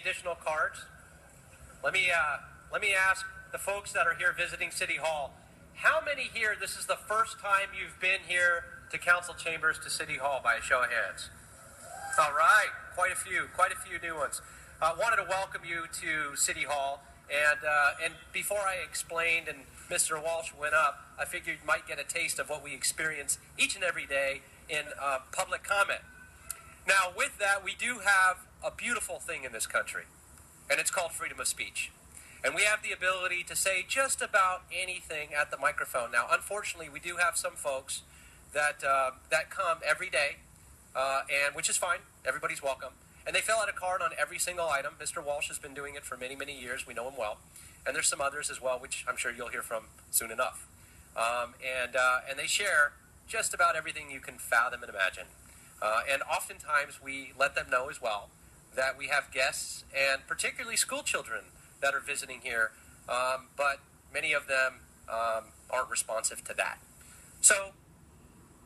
additional cards, let me ask the folks that are here visiting City Hall, how many here, this is the first time you've been here to council chambers, to City Hall, by a show of hands? All right, quite a few new ones. I wanted to welcome you to City Hall, and before I explained and Mr. Walsh went up, I figured you might get a taste of what we experience each and every day in public comment. Now, with that, we do have a beautiful thing in this country, and it's called freedom of speech. And we have the ability to say just about anything at the microphone. Now, unfortunately, we do have some folks that come every day, and which is fine. Everybody's welcome. And they fill out a card on every single item. Mr. Walsh has been doing it for many, many years. We know him well. And there's some others as well, which I'm sure you'll hear from soon enough. And they share just about everything you can fathom and imagine. And oftentimes we let them know as well that we have guests, and particularly school children, that are visiting here, but many of them aren't responsive to that. So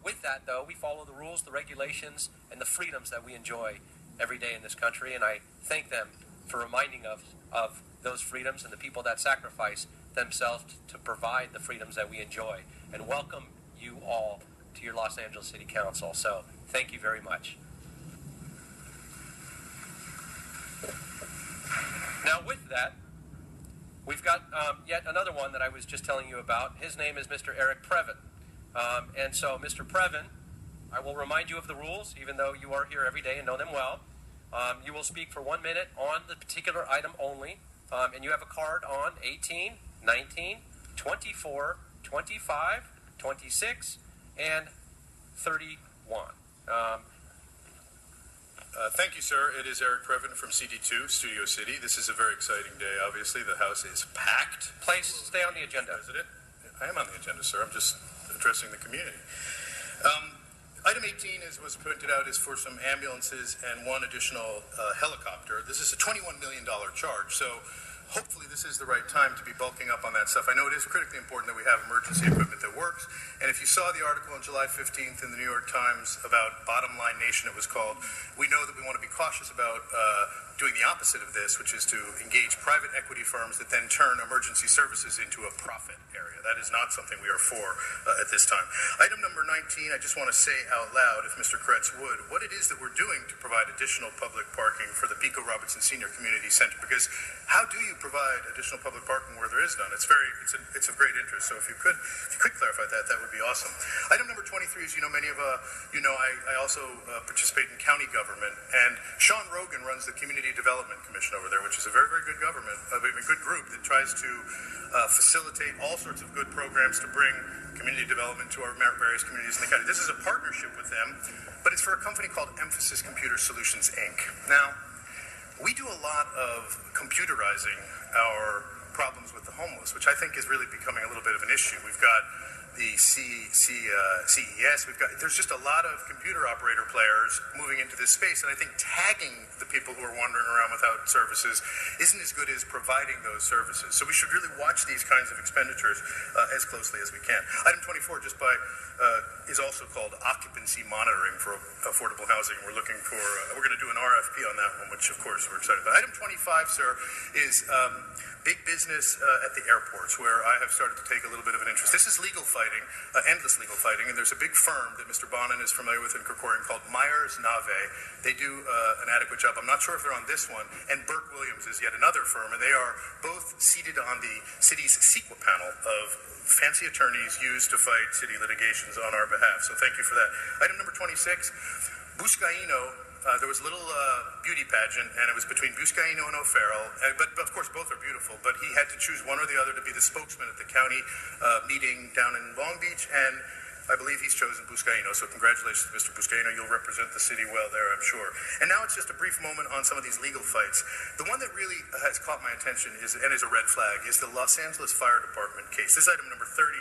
with that, though, we follow the rules, the regulations, and the freedoms that we enjoy every day in this country, and I thank them for reminding us of those freedoms and the people that sacrifice themselves to provide the freedoms that we enjoy, and welcome you all to your Los Angeles City Council. So thank you very much. Now with that, we've got yet another one that I was just telling you about. His name is Mr. Eric Previn. And so, Mr. Previn, I will remind you of the rules, even though you are here every day and know them well. You will speak for 1 minute on the particular item only. And you have a card on 18, 19, 24, 25, 26, and 31. Thank you, sir. It is Eric Previn from CD2, Studio City. This is a very exciting day, obviously. The House is packed. Please stay on the agenda. President, I am on the agenda, sir. I'm just addressing the community. Item 18, as was pointed out, is for some ambulances and one additional helicopter. This is a $21 million charge, so hopefully this is the right time to be bulking up on that stuff. I know it is critically important that we have emergency equipment that works, and if you saw the article on July 15th in the New York Times about Bottom Line Nation, it was called, we know that we want to be cautious about doing the opposite of this, which is to engage private equity firms that then turn emergency services into a profit area. That is not something we are for at this time. Item number 19, I just want to say out loud, if Mr. Kretz would, what it is that we're doing to provide additional public parking for the Pico Robertson Senior Community Center, because how do you provide additional public parking where there is none? It's of great interest. So if you could clarify that, that would be awesome. Item number 23 is, many of I also participate in county government, and Sean Rogan runs the Community Development Commission over there, which is a very, very good government, a good group that tries to facilitate all sorts of good programs to bring community development to our various communities in the county. This is a partnership with them, but it's for a company called Emphasis Computer Solutions, Inc. Now, we do a lot of computerizing our problems with the homeless, which I think is really becoming a little bit of an issue. We've got the CES, there's just a lot of computer operator players moving into this space, and I think tagging the people who are wandering around without services isn't as good as providing those services. So we should really watch these kinds of expenditures as closely as we can. Item 24 is also called occupancy monitoring for affordable housing. We're looking for, we're going to do an RFP on that one, which of course we're excited about. Item 25, sir, is big business at the airports, where I have started to take a little bit of an interest. This is legal fighting, endless legal fighting, and there's a big firm that Mr. Bonin is familiar with in Krikorian called Myers-Nave. They do an adequate job. I'm not sure if they're on this one, and Burke Williams is yet another firm, and they are both seated on the city's CEQA panel of fancy attorneys used to fight city litigations on our behalf. So thank you for that. Item number 26, Buscaino. There was a little beauty pageant, and it was between Buscaino and O'Farrell. But of course, both are beautiful. But he had to choose one or the other to be the spokesman at the county meeting down in Long Beach, and I believe he's chosen Buscaino. So congratulations to Mr. Buscaino. You'll represent the city well there, I'm sure. And now it's just a brief moment on some of these legal fights. The one that really has caught my attention is a red flag, is the Los Angeles Fire Department case. This is item number 32.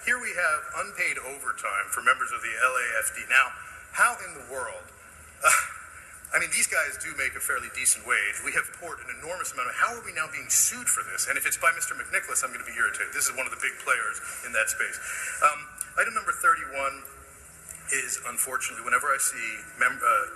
Here we have unpaid overtime for members of the LAFD. Now, how in the world? These guys do make a fairly decent wage. We have poured an enormous amount of, how are we now being sued for this? And if it's by Mr. McNicholas, I'm going to be irritated. This is one of the big players in that space. Item number 31, is, unfortunately, whenever I see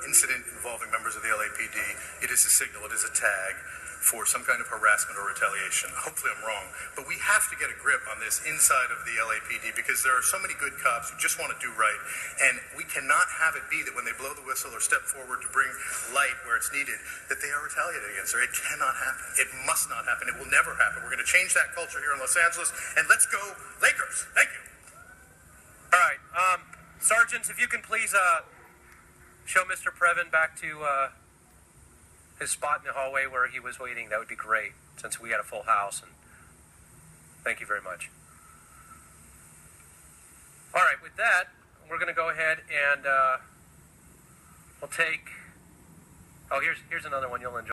incident involving members of the LAPD, it is a signal, it is a tag for some kind of harassment or retaliation. Hopefully I'm wrong, but we have to get a grip on this inside of the LAPD because there are so many good cops who just want to do right, and we cannot have it be that when they blow the whistle or step forward to bring light where it's needed, that they are retaliated against. Or it cannot happen. It must not happen. It will never happen. We're going to change that culture here in Los Angeles, and let's go Lakers. Thank you. All right. Sergeants, if you can please show Mr. Previn back to his spot in the hallway where he was waiting, that would be great, since we had a full house. And thank you very much. All right, with that, we're going to go ahead and we'll take... Oh, here's another one you'll enjoy.